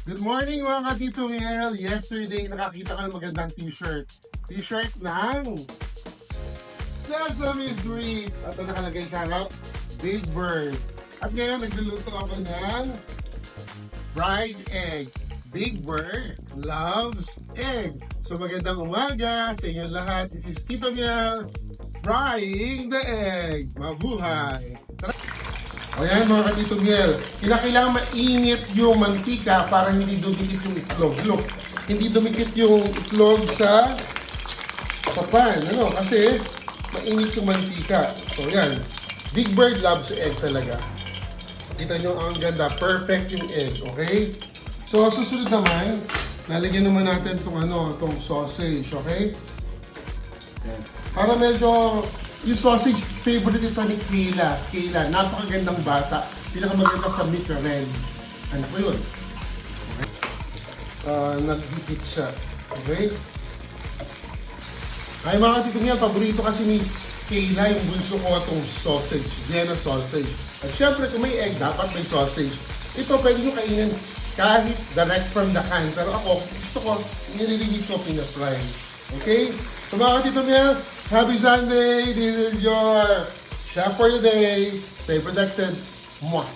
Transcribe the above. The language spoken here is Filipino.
Good morning mga ka-Tito Miel. Yesterday, nakakita ka ng magandang t-shirt. T-shirt ng Sesame Street. At ang nakalagay sa harap, Big Bird. At ngayon, nagluluto ako ng fried egg. Big Bird loves egg. So magandang umaga sa inyo lahat. This is Tito Miel frying the egg. Mabuhay! Ayan mga ka-Tito Miel, kailangan mainit yung mantika para hindi dumikit yung itlog. Look, hindi dumikit yung itlog sa pan, kasi mainit yung mantika. So yan, Big Bird loves egg talaga. Kita nyo ang ganda, perfect yung egg, okay? So susunod naman, lalagyan naman natin itong sausage, okay? Yan. Para medyo yung sausage, favorite ito ni Kayla. Kayla, napakagandang bata. Pinakamaganda sa meat red. Ano ko yun? Okay. Nag-dipit siya. Okay? Ay mga ka-Tito Miel, paborito kasi ni Kayla yung bunso ko itong sausage. Vienna sausage. At syempre, kung may egg, dapat may sausage. Ito, pwede nyo kainin kahit direct from the can. Pero ako, gusto ko, nililinis ko pinafry. Okay? So mga ka-Tito Miel, happy Sunday! This is your chef for the day. Stay protected. Mwah!